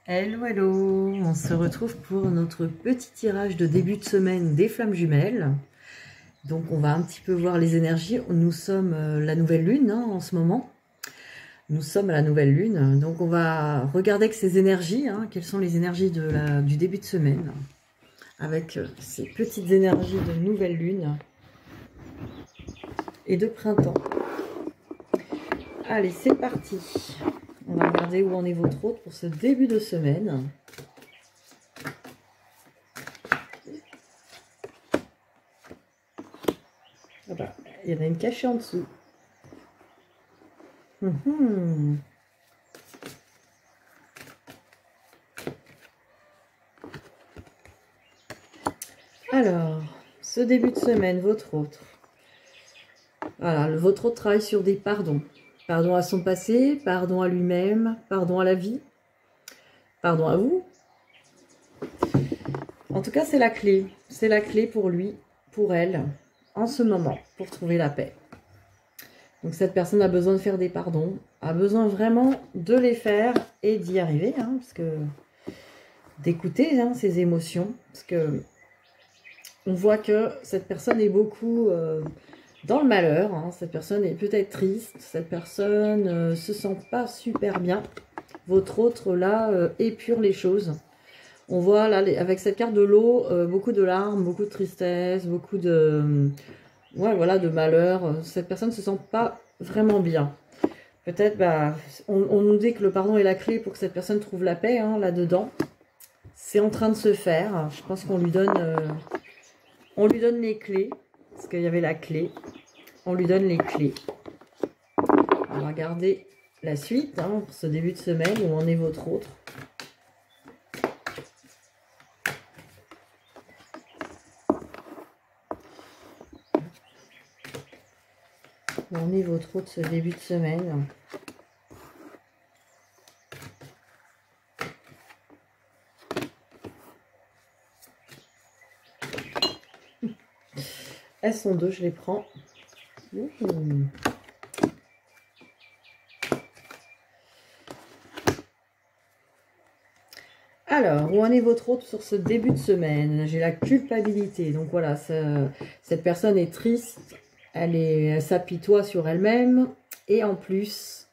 Hello, hello! On se retrouve pour notre petit tirage de début de semaine des flammes jumelles. Donc on va un petit peu voir les énergies. Nous sommes la nouvelle lune en ce moment. Nous sommes à la nouvelle lune. Donc on va regarder que ces énergies, quelles sont les énergies du début de semaine. Avec ces petites énergies de nouvelle lune et de printemps. Allez, c'est parti! On va regarder où en est votre hôte pour ce début de semaine. Ah bah, il y en a une cachée en dessous. Alors, ce début de semaine, votre hôte. Voilà, votre hôte travaille sur des pardons. Pardon à son passé, pardon à lui-même, pardon à la vie, pardon à vous. En tout cas, c'est la clé. C'est la clé pour lui, pour elle, en ce moment, pour trouver la paix. Donc cette personne a besoin de faire des pardons, a besoin vraiment de les faire et d'y arriver, parce que d'écouter ses émotions, parce que on voit que cette personne est beaucoup dans le malheur, cette personne est peut-être triste, cette personne se sent pas super bien. Votre autre là épure les choses. On voit là avec cette carte de l'eau beaucoup de larmes, beaucoup de tristesse, beaucoup de de malheur. Cette personne se sent pas vraiment bien. Peut-être on nous dit que le pardon est la clé pour que cette personne trouve la paix là-dedans. C'est en train de se faire. Je pense qu'on lui donne les clés, parce qu'il y avait la clé. On lui donne les clés. On va regarder la suite pour ce début de semaine, où en est votre autre. Où en est votre autre ce début de semaine? Elles sont deux, je les prends. Alors, où en est votre autre sur ce début de semaine? J'ai la culpabilité. Donc voilà, cette personne est triste, elle s'apitoie sur elle-même. Et en plus,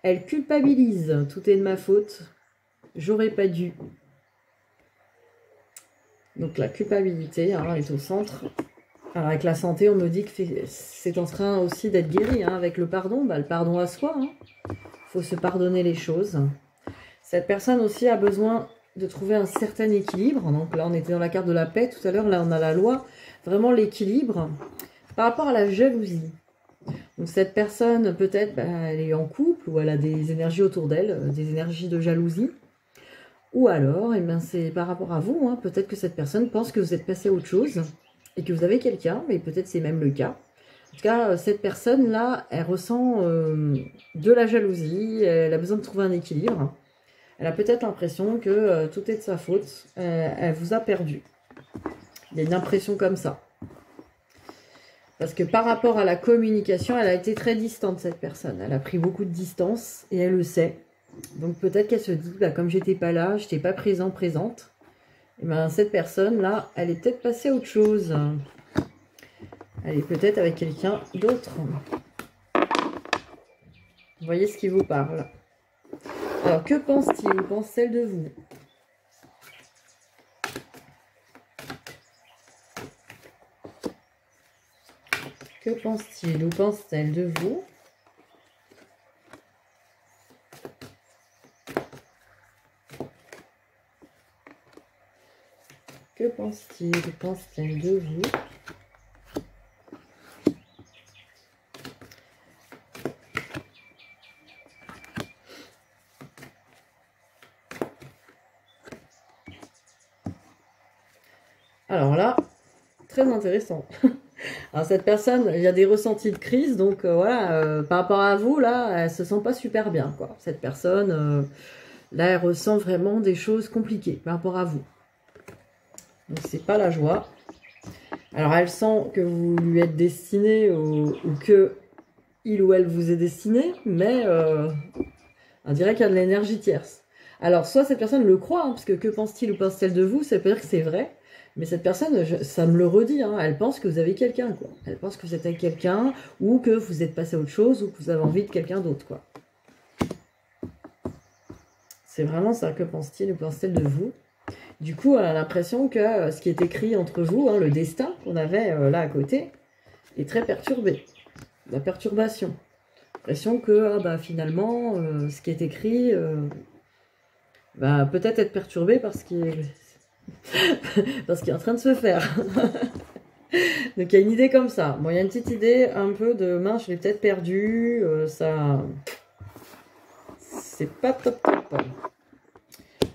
elle culpabilise. Tout est de ma faute. J'aurais pas dû. Donc la culpabilité est au centre. Alors avec la santé, on me dit que c'est en train aussi d'être guéri. Avec le pardon, le pardon à soi. Faut se pardonner les choses. Cette personne aussi a besoin de trouver un certain équilibre. Donc là, on était dans la carte de la paix tout à l'heure. Là, on a la loi. Vraiment l'équilibre par rapport à la jalousie. Donc cette personne, peut-être, elle est en couple ou elle a des énergies autour d'elle, des énergies de jalousie. Ou alors, c'est par rapport à vous. Peut-être que cette personne pense que vous êtes passé à autre chose et que vous avez quelqu'un, mais peut-être c'est même le cas. En tout cas, cette personne-là, elle ressent de la jalousie, elle a besoin de trouver un équilibre. Elle a peut-être l'impression que tout est de sa faute, elle vous a perdu. Il y a une impression comme ça. Parce que par rapport à la communication, elle a été très distante, cette personne. Elle a pris beaucoup de distance et elle le sait. Donc peut-être qu'elle se dit, comme j'étais pas là, j'étais pas présente, et cette personne-là, elle est peut-être passée à autre chose. Elle est peut-être avec quelqu'un d'autre. Vous voyez ce qui vous parle. Alors, que pense-t-il ou pense-t-elle de vous? Que pense-t-il ou pense-t-elle de vous? Que pense-t-il ou pense-t-elle de vous? Alors là, très intéressant. Alors cette personne, il y a des ressentis de crise, donc par rapport à vous, là, elle se sent pas super bien, quoi. Cette personne, là, elle ressent vraiment des choses compliquées par rapport à vous. Donc c'est pas la joie. Alors elle sent que vous lui êtes destiné ou que il ou elle vous est destiné, mais on dirait qu'il y a de l'énergie tierce. Alors, soit cette personne le croit, hein, parce que pense-t-il ou pense-t-elle de vous, ça veut dire que c'est vrai. Mais cette personne, ça me le redit, hein, elle pense que vous avez quelqu'un, quoi. Elle pense que vous êtes avec quelqu'un, ou que vous êtes passé à autre chose, ou que vous avez envie de quelqu'un d'autre, quoi. C'est vraiment ça, que pense-t-il ou pense-t-elle de vous? Du coup, elle a l'impression que ce qui est écrit entre vous, hein, le destin qu'on avait là à côté, est très perturbé. La perturbation. L'impression que finalement, ce qui est écrit va peut-être être perturbé par ce qui est... parce qu'il est en train de se faire. Donc il y a une idée comme ça. Bon, il y a une petite idée un peu de mince, je l'ai peut-être perdu. Ça, c'est pas top top.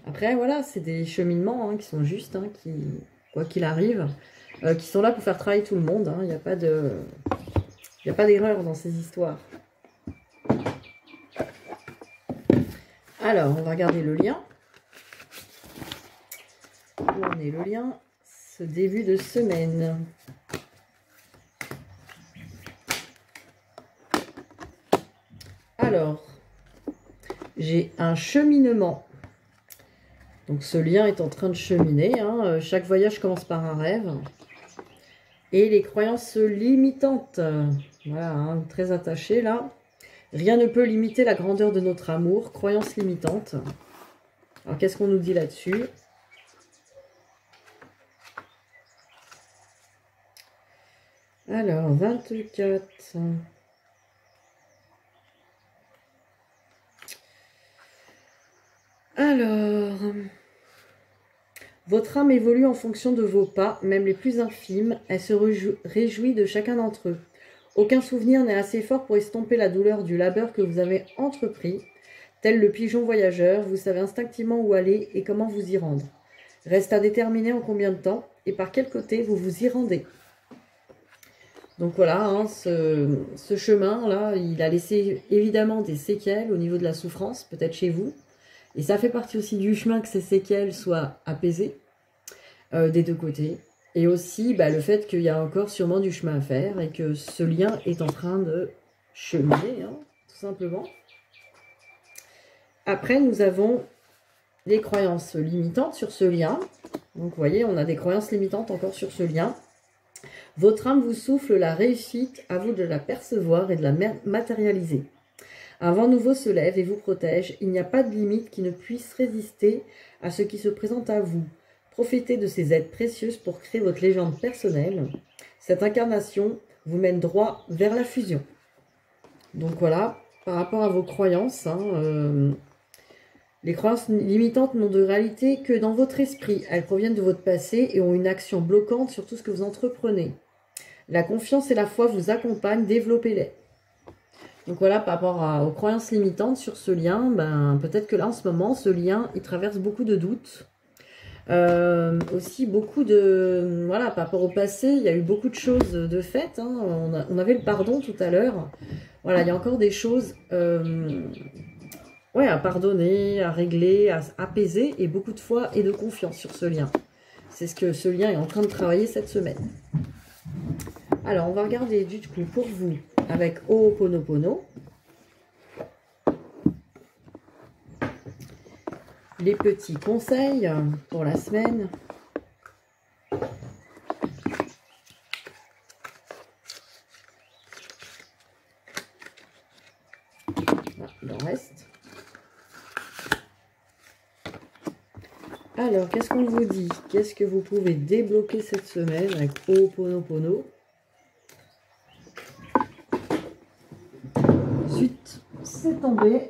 Après, voilà, c'est des cheminements hein, qui sont justes, hein, qui, quoi qu'il arrive, qui sont là pour faire travailler tout le monde. Il n'y a pas de, il n'y a pas d'erreur dans ces histoires. Alors, on va regarder le lien. Où en est le lien? Ce début de semaine. Alors, j'ai un cheminement. Donc ce lien est en train de cheminer. Hein. Chaque voyage commence par un rêve. Et les croyances limitantes. Voilà, hein, très attachées là. Rien ne peut limiter la grandeur de notre amour. Croyances limitantes. Alors qu'est-ce qu'on nous dit là-dessus? Alors, 24. Alors, votre âme évolue en fonction de vos pas, même les plus infimes. Elle se réjouit de chacun d'entre eux. Aucun souvenir n'est assez fort pour estomper la douleur du labeur que vous avez entrepris. Tel le pigeon voyageur, vous savez instinctivement où aller et comment vous y rendre. Reste à déterminer en combien de temps et par quel côté vous vous y rendez. Donc voilà, hein, ce chemin-là, il a laissé évidemment des séquelles au niveau de la souffrance, peut-être chez vous. Et ça fait partie aussi du chemin que ces séquelles soient apaisées des deux côtés. Et aussi le fait qu'il y a encore sûrement du chemin à faire et que ce lien est en train de cheminer, hein, tout simplement. Après, nous avons les croyances limitantes sur ce lien. Donc vous voyez, on a des croyances limitantes encore sur ce lien. Votre âme vous souffle la réussite, à vous de la percevoir et de la matérialiser. Un vent nouveau se lève et vous protège. Il n'y a pas de limite qui ne puisse résister à ce qui se présente à vous. Profitez de ces aides précieuses pour créer votre légende personnelle. Cette incarnation vous mène droit vers la fusion. Donc voilà, par rapport à vos croyances, les croyances limitantes n'ont de réalité que dans votre esprit. Elles proviennent de votre passé et ont une action bloquante sur tout ce que vous entreprenez. La confiance et la foi vous accompagnent, développez-les. Donc voilà, par rapport aux croyances limitantes sur ce lien, peut-être que là en ce moment, ce lien, il traverse beaucoup de doutes. Aussi beaucoup de... Voilà, par rapport au passé, il y a eu beaucoup de choses de faites. Hein. On avait le pardon tout à l'heure. Voilà, il y a encore des choses à pardonner, à régler, à apaiser, et beaucoup de foi et de confiance sur ce lien. C'est ce que ce lien est en train de travailler cette semaine. Alors, on va regarder du coup pour vous avec Ho'oponopono. Les petits conseils pour la semaine. Voilà, il en reste. Alors, qu'est-ce qu'on vous dit? Qu'est-ce que vous pouvez débloquer cette semaine avec Ho'oponopono? Ensuite, c'est tombé.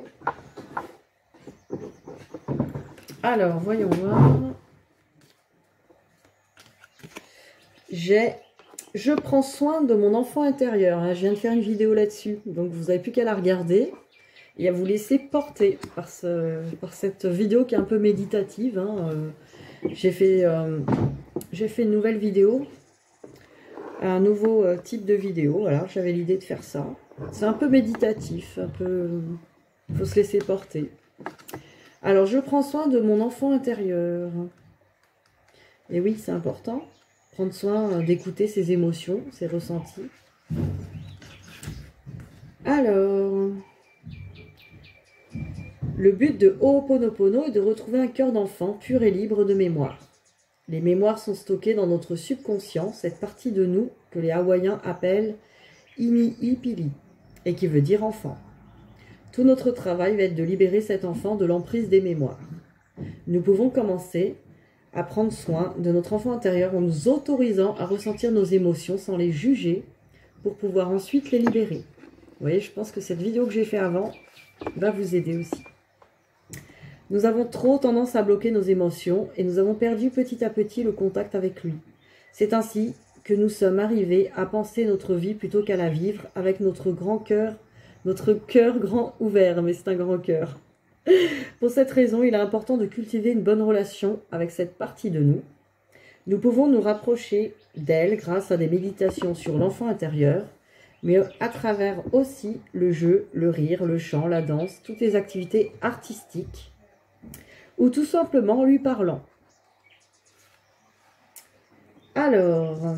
Alors, voyons voir. Je prends soin de mon enfant intérieur. Je viens de faire une vidéo là-dessus. Donc, vous n'avez plus qu'à la regarder et à vous laisser porter par cette vidéo qui est un peu méditative. J'ai fait une nouvelle vidéo. Un nouveau type de vidéo. Voilà, j'avais l'idée de faire ça. C'est un peu méditatif. Un peu... Il faut se laisser porter. Alors, je prends soin de mon enfant intérieur. Et oui, c'est important. Prendre soin d'écouter ses émotions, ses ressentis. Alors, Le but de Ho'oponopono est de retrouver un cœur d'enfant pur et libre de mémoire. Les mémoires sont stockées dans notre subconscient, cette partie de nous que les Hawaïens appellent Iniipili, et qui veut dire enfant. Tout notre travail va être de libérer cet enfant de l'emprise des mémoires. Nous pouvons commencer à prendre soin de notre enfant intérieur en nous autorisant à ressentir nos émotions sans les juger pour pouvoir ensuite les libérer. Vous voyez, je pense que cette vidéo que j'ai fait avant va vous aider aussi. Nous avons trop tendance à bloquer nos émotions et nous avons perdu petit à petit le contact avec lui. C'est ainsi que nous sommes arrivés à penser notre vie plutôt qu'à la vivre avec notre cœur grand ouvert, mais c'est un grand cœur. Pour cette raison, il est important de cultiver une bonne relation avec cette partie de nous. Nous pouvons nous rapprocher d'elle grâce à des méditations sur l'enfant intérieur, mais à travers aussi le jeu, le rire, le chant, la danse, toutes les activités artistiques, ou tout simplement en lui parlant. Alors,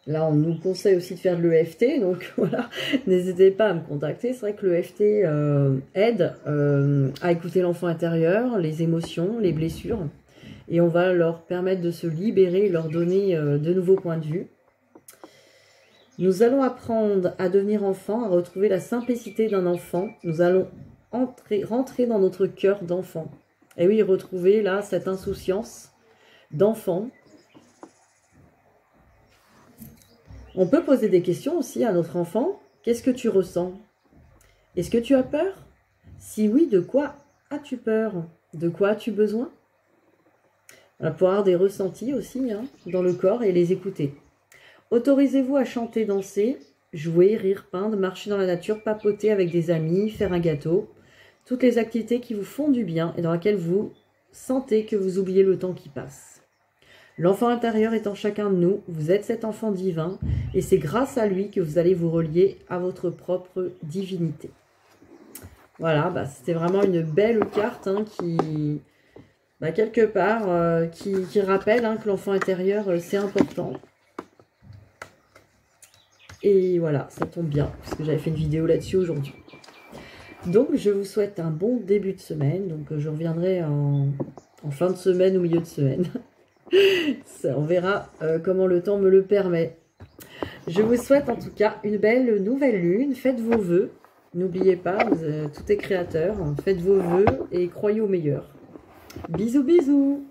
là on nous conseille aussi de faire de l'EFT, donc voilà, n'hésitez pas à me contacter. C'est vrai que l'EFT aide à écouter l'enfant intérieur, les émotions, les blessures, et on va leur permettre de se libérer, leur donner de nouveaux points de vue. Nous allons apprendre à devenir enfant, à retrouver la simplicité d'un enfant. Nous allons rentrer dans notre cœur d'enfant. Et oui, retrouver là cette insouciance d'enfant. On peut poser des questions aussi à notre enfant. Qu'est-ce que tu ressens? Est-ce que tu as peur? Si oui, de quoi as-tu peur? De quoi as-tu besoin? On va pouvoir avoir des ressentis aussi dans le corps et les écouter. Autorisez-vous à chanter, danser, jouer, rire, peindre, marcher dans la nature, papoter avec des amis, faire un gâteau. Toutes les activités qui vous font du bien et dans lesquelles vous sentez que vous oubliez le temps qui passe. L'enfant intérieur est en chacun de nous, vous êtes cet enfant divin et c'est grâce à lui que vous allez vous relier à votre propre divinité. Voilà, c'était vraiment une belle carte qui, quelque part, qui rappelle que l'enfant intérieur, c'est important. Et voilà, ça tombe bien, parce que j'avais fait une vidéo là-dessus aujourd'hui. Donc, je vous souhaite un bon début de semaine. Donc, je reviendrai en fin de semaine, au milieu de semaine. On verra comment le temps me le permet. Je vous souhaite en tout cas une belle nouvelle lune. Faites vos vœux. N'oubliez pas, tout est créateur. Faites vos vœux et croyez au meilleur. Bisous, bisous!